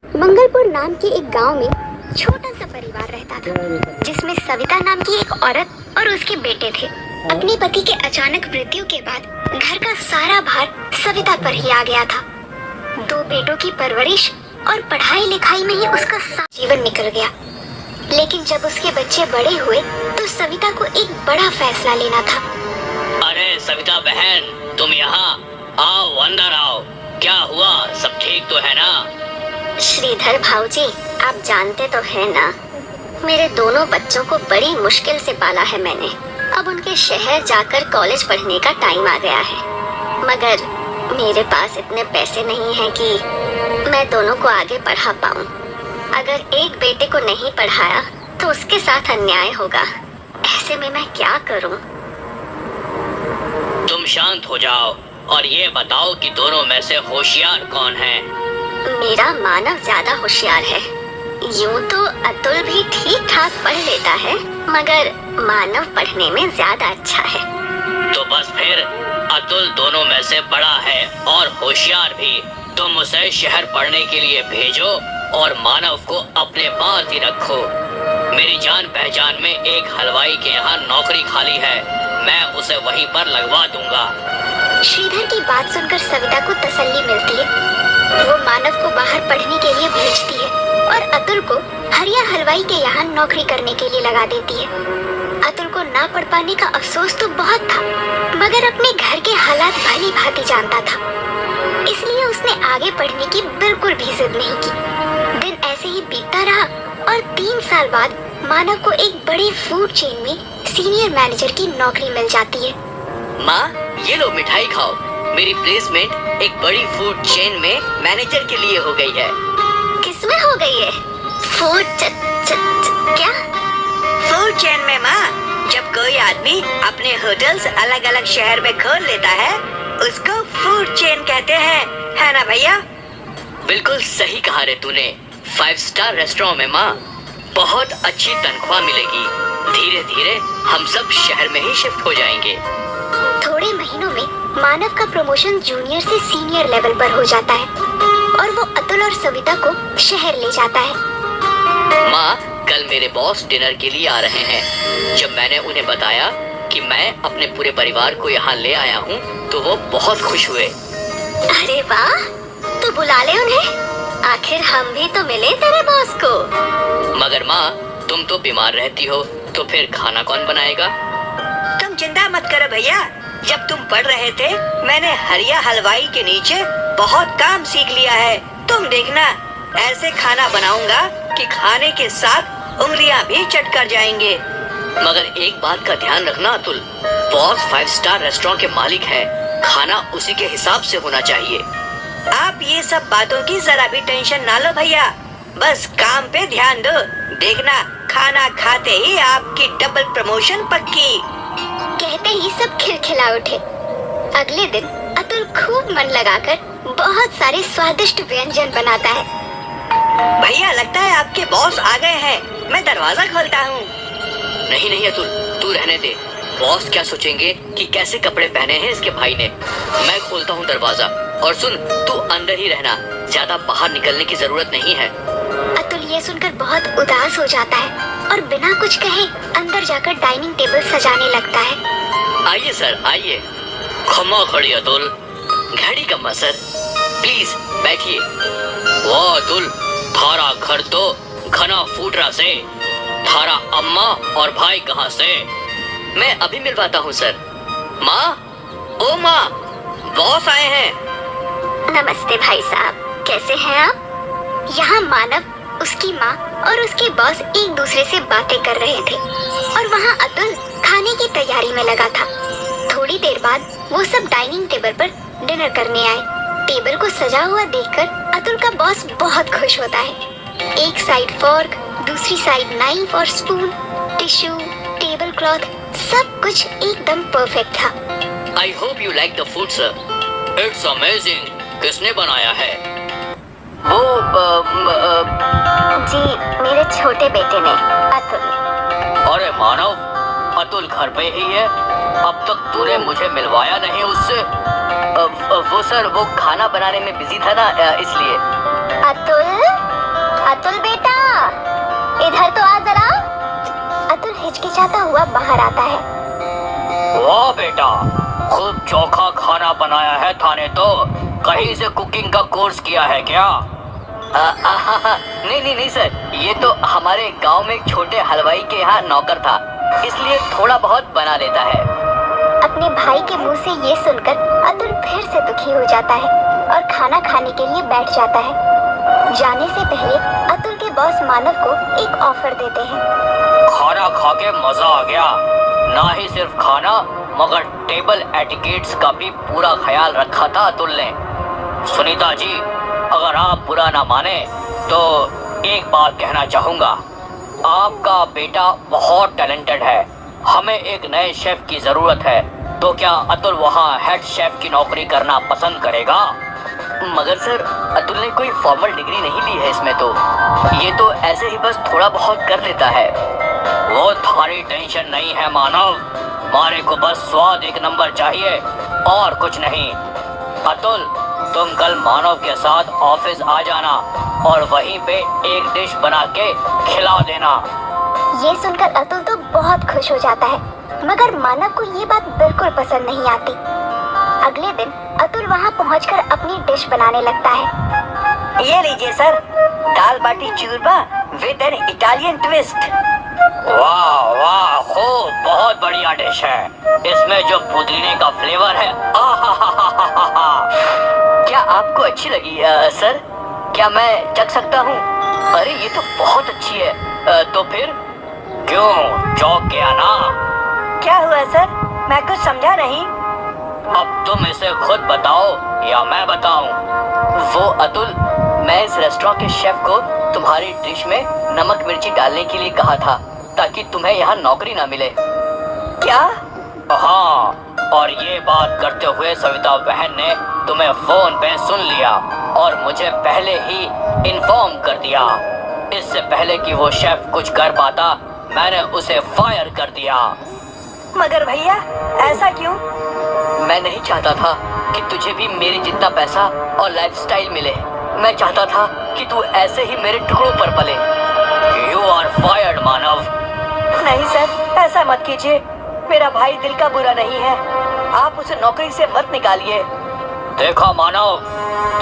मंगलपुर नाम के एक गांव में छोटा सा परिवार रहता था, जिसमें सविता नाम की एक औरत और उसके बेटे थे। अपने पति के अचानक मृत्यु के बाद घर का सारा भार सविता पर ही आ गया था। 2 बेटों की परवरिश और पढ़ाई लिखाई में ही उसका सारा जीवन निकल गया। लेकिन जब उसके बच्चे बड़े हुए तो सविता को एक बड़ा फैसला लेना था। अरे सविता बहन, तुम यहाँ आओ, अंदर आओ। क्या हुआ, सब ठीक तो है ना? श्रीधर भाऊजी, आप जानते तो हैं ना, मेरे दोनों बच्चों को बड़ी मुश्किल से पाला है मैंने। अब उनके शहर जाकर कॉलेज पढ़ने का टाइम आ गया है, मगर मेरे पास इतने पैसे नहीं हैं कि मैं दोनों को आगे पढ़ा पाऊं। अगर एक बेटे को नहीं पढ़ाया तो उसके साथ अन्याय होगा। ऐसे में मैं क्या करूं? तुम शांत हो जाओ और ये बताओ कि दोनों में से होशियार कौन है? मेरा मानव ज्यादा होशियार है। यूं तो अतुल भी ठीक ठाक पढ़ लेता है, मगर मानव पढ़ने में ज्यादा अच्छा है। तो बस फिर अतुल दोनों में से बड़ा है और होशियार भी। तुम उसे शहर पढ़ने के लिए भेजो और मानव को अपने पास ही रखो। मेरी जान पहचान में एक हलवाई के यहाँ नौकरी खाली है, मैं उसे वहीं पर लगवा दूंगा। श्रीधर की बात सुनकर सविता को तसल्ली मिलती है। वो मानव को बाहर पढ़ने के लिए भेजती है और अतुल को हरिया हलवाई के यहाँ नौकरी करने के लिए लगा देती है। अतुल को ना पढ़ पाने का अफसोस तो बहुत था, मगर अपने घर के हालात भली भांति जानता था, इसलिए उसने आगे पढ़ने की बिल्कुल भी जिद नहीं की। दिन ऐसे ही बीतता रहा और 3 साल बाद मानव को एक बड़ी फूड चेन में सीनियर मैनेजर की नौकरी मिल जाती है। माँ, ये लो मिठाई खाओ। मेरी प्लेसमेंट एक बड़ी फूड चेन में मैनेजर के लिए हो गई है। किसमें हो गई है? क्या? फूड चेन में माँ। जब कोई आदमी अपने होटल्स अलग अलग शहर में खोल लेता है, उसको फूड चेन कहते हैं, है ना भैया? बिल्कुल सही कहा रे तूने। 5 स्टार रेस्टोरेंट में माँ बहुत अच्छी तनख्वाह मिलेगी। धीरे धीरे हम सब शहर में ही शिफ्ट हो जाएंगे। थोड़े महीनों में मानव का प्रमोशन जूनियर से सीनियर लेवल पर हो जाता है और वो अतुल और सविता को शहर ले जाता है। माँ, कल मेरे बॉस डिनर के लिए आ रहे हैं। जब मैंने उन्हें बताया कि मैं अपने पूरे परिवार को यहाँ ले आया हूँ तो वो बहुत खुश हुए। अरे वाह, तो बुला ले उन्हें। आखिर हम भी तो मिले तेरे बॉस को। मगर माँ, तुम तो बीमार रहती हो, तो फिर खाना कौन बनाएगा? तुम चिंता मत करो भैया। जब तुम पढ़ रहे थे, मैंने हरिया हलवाई के नीचे बहुत काम सीख लिया है। तुम देखना, ऐसे खाना बनाऊंगा कि खाने के साथ उंगलियां भी चट कर जाएंगे। मगर एक बात का ध्यान रखना अतुल, बॉस 5 स्टार रेस्टोरेंट के मालिक है, खाना उसी के हिसाब से होना चाहिए। आप ये सब बातों की जरा भी टेंशन ना लो भैया, बस काम पे ध्यान दो। देखना, खाना खाते ही आपकी डबल प्रमोशन पक्की। कहते ही सब खिलखिला उठे। अगले दिन अतुल खूब मन लगाकर बहुत सारे स्वादिष्ट व्यंजन बनाता है। भैया, लगता है आपके बॉस आ गए हैं। मैं दरवाजा खोलता हूँ। नहीं नहीं अतुल, तू रहने दे। बॉस क्या सोचेंगे कि कैसे कपड़े पहने हैं इसके भाई ने। मैं खोलता हूँ दरवाजा। और सुन, तू अंदर ही रहना, ज्यादा बाहर निकलने की जरूरत नहीं है। अतुल ये सुनकर बहुत उदास हो जाता है और बिना कुछ कहे अंदर जाकर डाइनिंग टेबल सजाने लगता है। आइए सर, आइए। खम्मा खड़ी अतुल, घड़ी कम्मा सर, प्लीज बैठिए। वाह अतुल, थारा घर तो घना फूटरा से। थारा अम्मा और भाई कहाँ से? मैं अभी मिलवाता हूँ सर। माँ, ओ माँ, बॉस आए हैं। नमस्ते भाई साहब, कैसे हैं आप? यहाँ मानव, उसकी माँ और उसके बॉस एक दूसरे से बातें कर रहे थे और वहाँ अतुल खाने की तैयारी में लगा था। थोड़ी देर बाद वो सब डाइनिंग टेबल पर डिनर करने आए। टेबल को सजा हुआ देखकर अतुल का बॉस बहुत खुश होता है। एक साइड फॉर्क, दूसरी साइड नाइफ और स्पून, टिश्यू, टेबल क्लॉथ, सब कुछ एकदम परफेक्ट था। I hope you like the food sir. It's amazing. किसने बनाया है? वो जी, मेरे छोटे बेटे ने, अतुल। अरे मानव, अतुल घर पे ही है? अब तक तूने मुझे मिलवाया नहीं उससे। वो सर, वो खाना बनाने में बिजी था ना, इसलिए। अतुल, हुआ बाहर आता है। वाह बेटा, खूब चोखा खाना बनाया है थाने तो। कहीं से कुकिंग का कोर्स किया है क्या? नहीं सर, ये तो हमारे गांव में एक छोटे हलवाई के यहाँ नौकर था, इसलिए थोड़ा बहुत बना लेता है। अपने भाई के मुंह से ये सुनकर अतुल फिर से दुखी हो जाता है और खाना खाने के लिए बैठ जाता है। जाने से पहले अतुल के बॉस मानव को एक ऑफर देते हैं। खाना खा के मजा आ गया। ना ही सिर्फ खाना मगर टेबल एटिकेट्स का भी पूरा ख्याल रखा था अतुल ने। सुनीता जी, अगर आप बुरा ना माने तो एक बात कहना चाहूँगा। आपका बेटा बहुत टैलेंटेड है, हमें एक नए शेफ की ज़रूरत है, तो क्या अतुल वहाँ हेड शेफ की नौकरी करना पसंद करेगा? मगर सर, अतुल ने कोई फॉर्मल डिग्री नहीं ली है इसमें तो। ये तो ऐसे ही बस थोड़ा बहुत कर लेता है। वो थारी टेंशन नहीं है मानव, हमारे को बस स्वाद एक नंबर चाहिए और कुछ नहीं। अतुल, तुम कल मानव के साथ ऑफिस आ जाना और वहीं पे एक डिश बना के खिला देना। ये सुनकर अतुल तो बहुत खुश हो जाता है, मगर मानव को ये बात बिल्कुल पसंद नहीं आती। अगले दिन अतुल वहाँ पहुँचकर अपनी डिश बनाने लगता है। ये लीजिए sir, dal baati churma with an Italian twist. वाह वाह, खूब, बहुत बढ़िया डिश है। इसमें जो पुदीने का फ्लेवर है, आहाहाहाहा। क्या आपको अच्छी लगी सर? क्या मैं चख सकता हूँ? अरे ये तो बहुत अच्छी है। तो फिर क्यों चौंक गया ना? क्या हुआ सर, मैं कुछ समझा नहीं। अब तुम इसे खुद बताओ या मैं बताऊं? वो अतुल, मैं इस रेस्टोरेंट के शेफ को तुम्हारी डिश में नमक मिर्ची डालने के लिए कहा था ताकि तुम्हें यहाँ नौकरी ना मिले। क्या? हाँ, और ये बात करते हुए सविता बहन ने तुम्हें फोन पे सुन लिया और मुझे पहले ही इन्फॉर्म कर दिया। इससे पहले कि वो शेफ कुछ कर पाता, मैंने उसे फायर कर दिया। मगर भैया, ऐसा क्यों? मैं नहीं चाहता था कि तुझे भी मेरे जितना पैसा और लाइफस्टाइल मिले। मैं चाहता था कि तू ऐसे ही मेरे टुकड़ों पर पले। यू आर फायर्ड मानव। नहीं सर, ऐसा मत कीजिए। मेरा भाई दिल का बुरा नहीं है, आप उसे नौकरी से मत निकालिए। देखा मानव,